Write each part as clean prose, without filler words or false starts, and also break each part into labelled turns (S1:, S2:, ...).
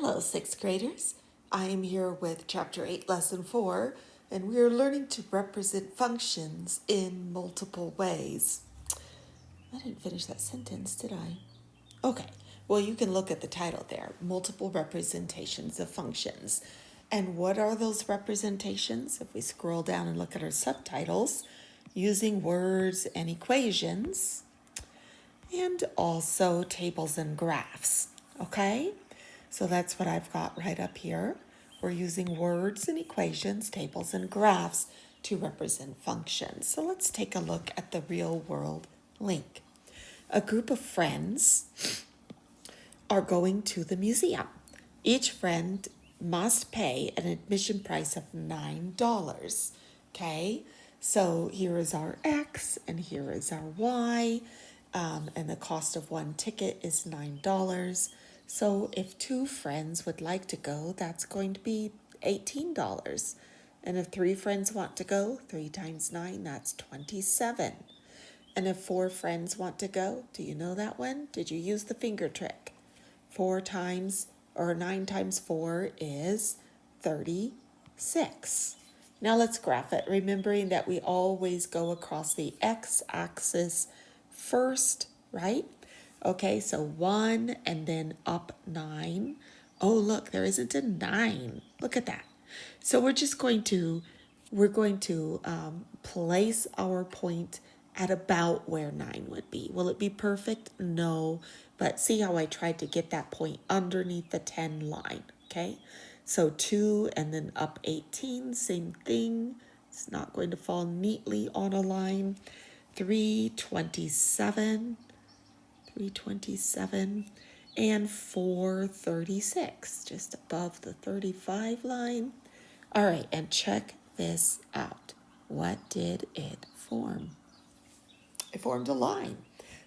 S1: Hello, sixth graders. I am here with Chapter 8, Lesson 4, and we are learning to represent functions in multiple ways. I didn't finish that sentence, did I? Okay, well, you can look at the title there, Multiple Representations of Functions. And what are those representations? If we scroll down and look at our subtitles, using words and equations, and also tables and graphs, okay? So that's what I've got right up here. We're using words and equations, tables and graphs to represent functions. So let's take a look at the real world link. A group of friends are going to the museum. Each friend must pay an admission price of $9. Okay, so here is our X and here is our Y, and the cost of one ticket is $9. So if two friends would like to go, that's going to be $18. And if three friends want to go, 3 times 9, that's 27. And if four friends want to go, do you know that one? Did you use the finger trick? 4 times or 9 times 4 is 36. Now let's graph it, remembering that we always go across the x-axis first, right? Okay, so 1 and then up 9. Oh, look, there isn't a 9. Look at that. So we're going to place our point at about where 9 would be. Will it be perfect? No, but see how I tried to get that point underneath the 10 line, okay? So 2 and then up 18, same thing. It's not going to fall neatly on a line. 327, 327, and 436, just above the 35 line. All right, and check this out. What did it form? It formed a line.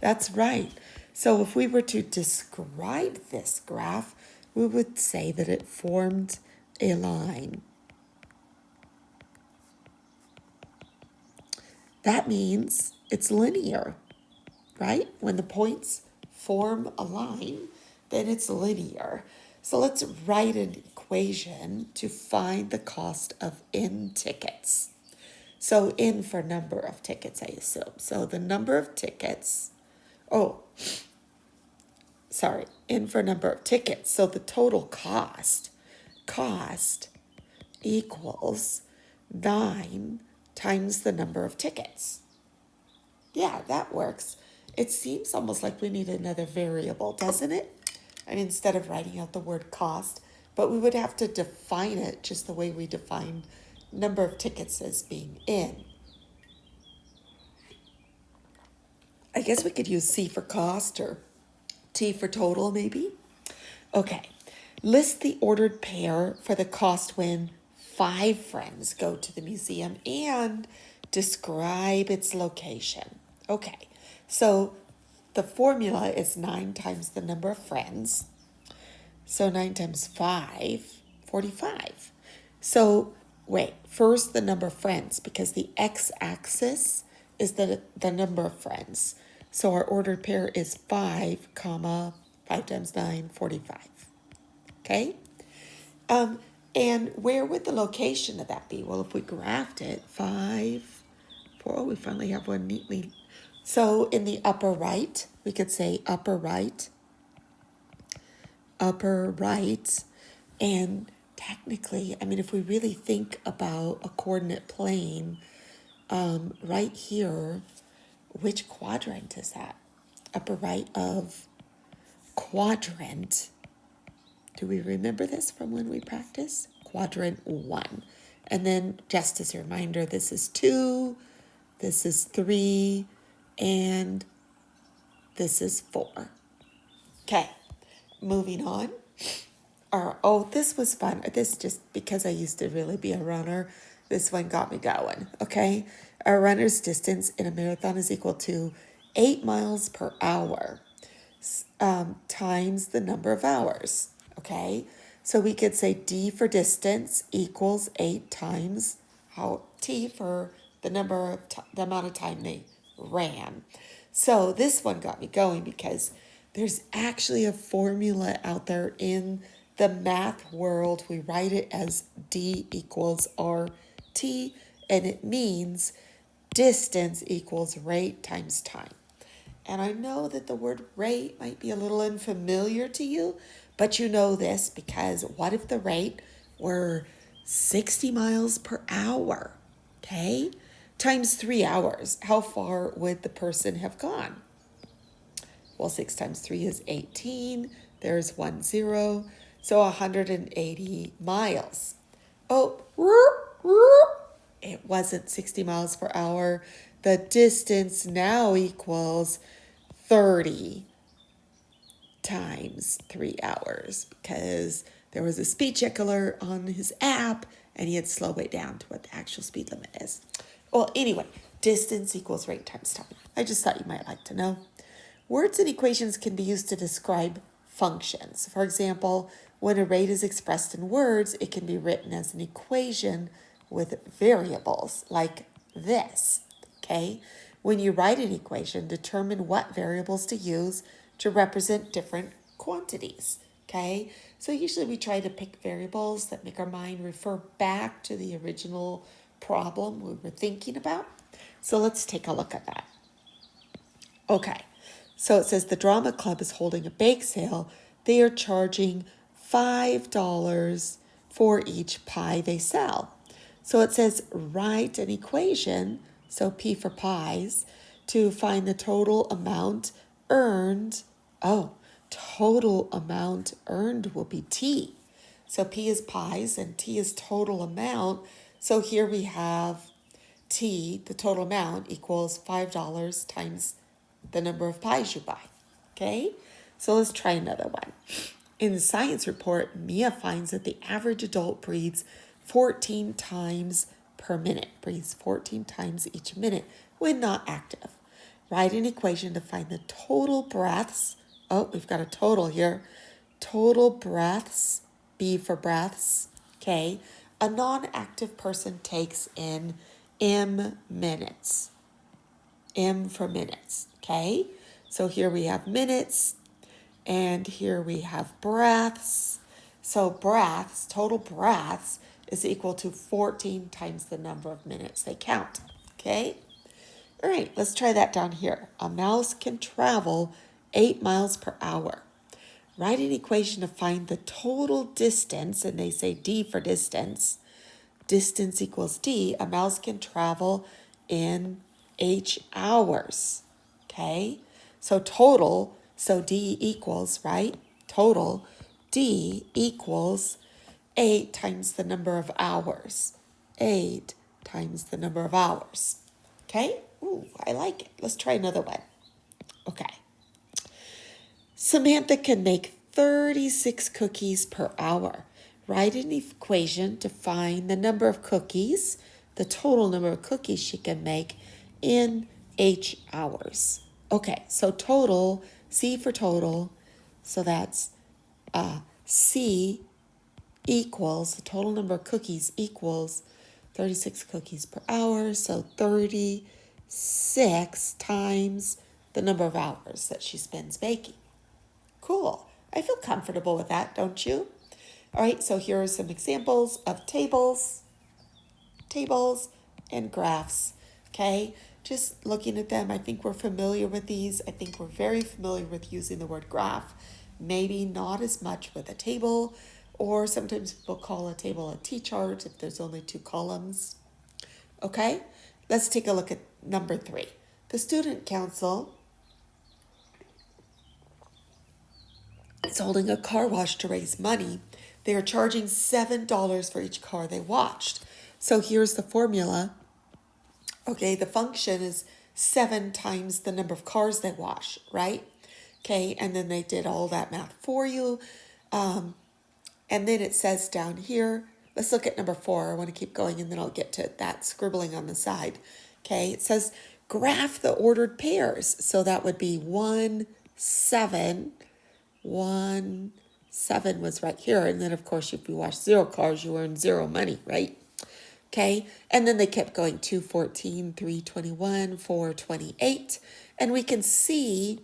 S1: That's right. So if we were to describe this graph, we would say that it formed a line. That means it's linear, right? When the points form a line, then it's linear. So let's write an equation to find the cost of N tickets. So N for number of tickets, I assume. So the number of tickets, N for number of tickets. So the total cost equals 9 times the number of tickets. Yeah, that works. It seems almost like we need another variable, doesn't it? I mean, instead of writing out the word cost, but we would have to define it just the way we define number of tickets as being N. I guess we could use C for cost or T for total, maybe. Okay, list the ordered pair for the cost when 5 friends go to the museum and describe its location. Okay, so the formula is 9 times the number of friends. So 9 times 5, 45. So wait, first the number of friends, because the x-axis is the number of friends. So our ordered pair is 5, 5 times 9, 45. Okay? And where would the location of that be? Well, if we graphed it, 5, 4, we finally have one neatly. So in the upper right, we could say upper right, and technically, I mean, if we really think about a coordinate plane, right here, which quadrant is that? Upper right of quadrant. Do we remember this from when we practiced? Quadrant 1. And then, just as a reminder, this is 2, this is 3, and this is 4. Okay, moving on. This was fun. This just because I used to really be a runner, this one got me going, okay? Our runner's distance in a marathon is equal to 8 miles per hour times the number of hours, okay? So we could say D for distance equals 8 times T for the number of the amount of time they ran. So this one got me going because there's actually a formula out there in the math world, we write it as D equals RT, and it means distance equals rate times time. And I know that the word rate might be a little unfamiliar to you, but you know this because what if the rate were 60 miles per hour? Okay? Times 3 hours. How far would the person have gone? Well, 6 times 3 is 18. There's 1 0. So 180 miles. Oh, it wasn't 60 miles per hour. The distance now equals 30 times 3 hours because there was a speed check alert on his app and he had to slow it down to what the actual speed limit is. Well, anyway, distance equals rate times time. I just thought you might like to know. Words and equations can be used to describe functions. For example, when a rate is expressed in words, it can be written as an equation with variables like this, okay? When you write an equation, determine what variables to use to represent different quantities, okay? So usually we try to pick variables that make our mind refer back to the original problem we were thinking about. So let's take a look at that. Okay, so it says the drama club is holding a bake sale. They are charging $5 for each pie they sell. So it says write an equation, so P for pies, to find the total amount earned. Oh, total amount earned will be T. So P is pies and T is total amount. So here we have T, the total amount, equals $5 times the number of pies you buy. Okay? So let's try another one. In the science report, Mia finds that the average adult breathes 14 times per minute, breathes 14 times each minute when not active. Write an equation to find the total breaths. Oh, we've got a total here. Total breaths, B for breaths, okay, a non-active person takes in M minutes. M for minutes, okay? So here we have minutes, and here we have breaths. So breaths, total breaths, is equal to 14 times the number of minutes they count, okay? All right, let's try that down here. A mouse can travel 8 miles per hour. Write an equation to find the total distance, and they say D for distance. Distance equals D. A mouse can travel in H hours, okay? So total, so D equals, right? Total, D equals 8 times the number of hours. 8 times the number of hours, okay? Ooh, I like it. Let's try another one. Okay. Samantha can make 36 cookies per hour. Write an equation to find the number of cookies, the total number of cookies she can make in H hours. Okay, so total, C for total, so that's C equals, the total number of cookies equals 36 cookies per hour, so 36 times the number of hours that she spends baking. Cool. I feel comfortable with that, don't you? All right, so here are some examples of tables and graphs, okay? Just looking at them, I think we're familiar with these. I think we're very familiar with using the word graph. Maybe not as much with a table, or sometimes people call a table a T-chart if there's only 2 columns. Okay, let's take a look at number 3. The student council is holding a car wash to raise money. They are charging $7 for each car they washed. So here's the formula. Okay, the function is 7 times the number of cars they wash, right? Okay, and then they did all that math for you. And then it says down here, let's look at number 4. I want to keep going and then I'll get to that scribbling on the side. Okay, it says graph the ordered pairs. So that would be 1, 7. 1, 7 was right here. And then, of course, if you wash 0 cars, you earn 0 money, right? Okay, and then they kept going 2, 14, 3, 21, 4, 28. And we can see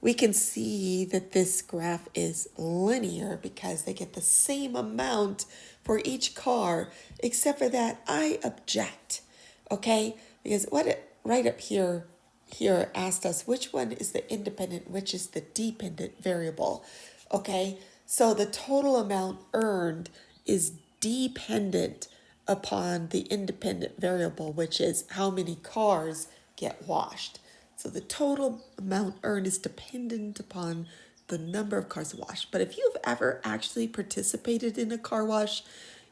S1: we can see that this graph is linear because they get the same amount for each car, except for that I object, okay? Because what it right up here asked us which one is the independent, which is the dependent variable, okay? So the total amount earned is dependent upon the independent variable, which is how many cars get washed. So the total amount earned is dependent upon the number of cars washed. But if you've ever actually participated in a car wash,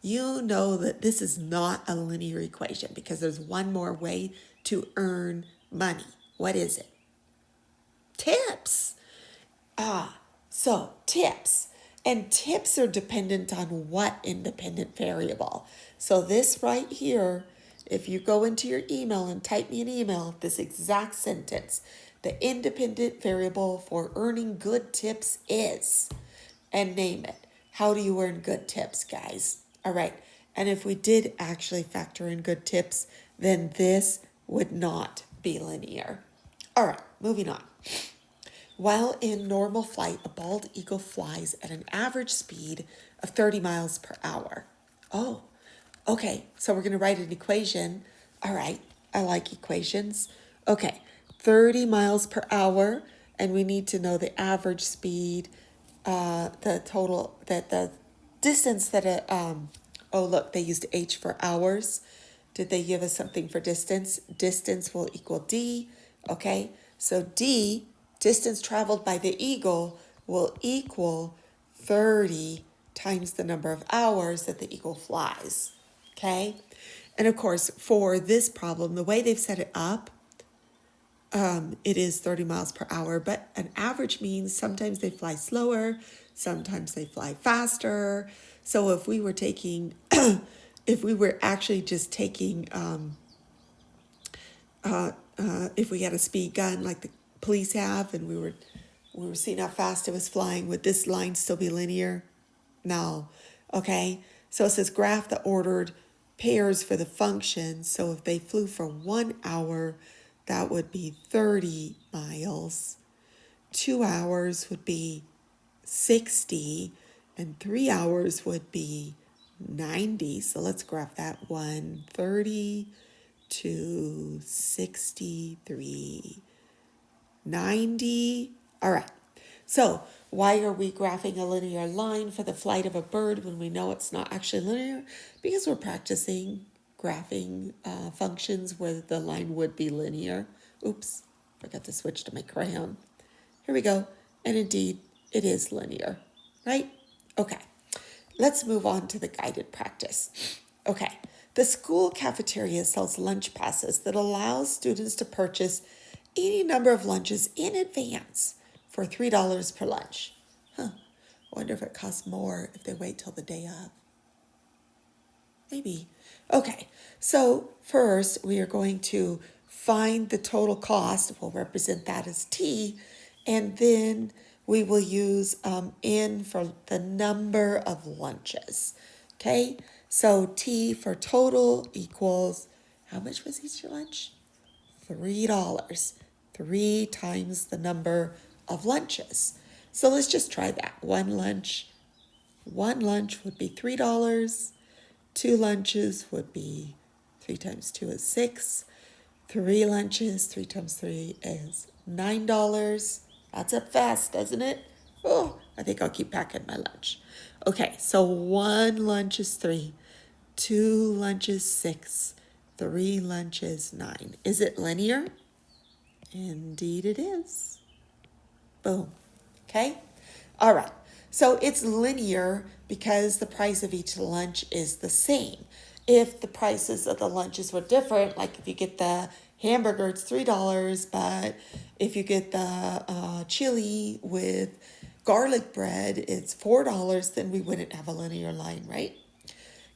S1: you know that this is not a linear equation because there's one more way to earn money. What is it? Tips. So tips. And tips are dependent on what independent variable? So this right here, if you go into your email and type me an email, this exact sentence, the independent variable for earning good tips is, and name it. How do you earn good tips, guys? All right. And if we did actually factor in good tips, then this would not be linear. All right, moving on. While in normal flight, a bald eagle flies at an average speed of 30 miles per hour. Oh, okay. So we're going to write an equation. All right. I like equations. Okay. 30 miles per hour. And we need to know the average speed, the total, that the distance that oh, look, they used H for hours. Did they give us something for distance? Distance will equal D. Okay. So D, distance traveled by the eagle, will equal 30 times the number of hours that the eagle flies, okay? And of course, for this problem, the way they've set it up, it is 30 miles per hour, but an average means sometimes they fly slower, sometimes they fly faster. So if we were taking, if we were actually just taking, if we had a speed gun like the police have, and we were seeing how fast it was flying, would this line still be linear? No. Okay. So it says graph the ordered pairs for the function. So if they flew for 1 hour, that would be 30 miles. 2 hours would be 60, and 3 hours would be 90. So let's graph that. 130 to 63, 90. All right. So why are we graphing a linear line for the flight of a bird when we know it's not actually linear? Because we're practicing graphing functions where the line would be linear. Oops, forgot to switch to my crayon. Here we go. And indeed, it is linear, right? Okay, let's move on to the guided practice. Okay, the school cafeteria sells lunch passes that allows students to purchase any number of lunches in advance for $3 per lunch. I wonder if it costs more if they wait till the day of. Maybe. Okay, so first we are going to find the total cost. We'll represent that as T, and then we will use N for the number of lunches. Okay, so T for total equals, how much was each lunch? $3. 3 times the number of lunches. So let's just try that. One lunch would be $3. 2 lunches would be 3 times 2 is 6. 3 lunches, 3 times 3 is $9. That's up fast, doesn't it? Oh, I think I'll keep packing my lunch. Okay, so 1 lunch is 3. 2 lunches, 6. 3 lunches, 9. Is it linear? Indeed it is. Boom. Okay? All right. So it's linear because the price of each lunch is the same. If the prices of the lunches were different, like if you get the hamburger, it's $3, but if you get the chili with garlic bread, it's $4, then we wouldn't have a linear line, right?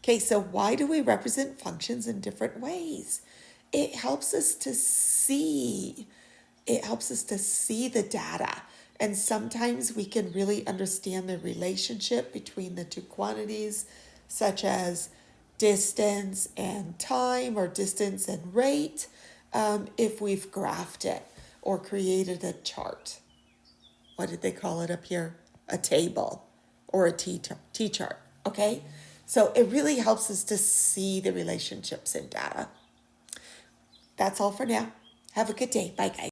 S1: Okay, so why do we represent functions in different ways? It helps us to see. It helps us to see the data. And sometimes we can really understand the relationship between the two quantities, such as distance and time, or distance and rate, if we've graphed it or created a chart. what did they call it up here? A table or a T chart, okay? So it really helps us to see the relationships in data. That's all for now. Have a good day. Bye, guys.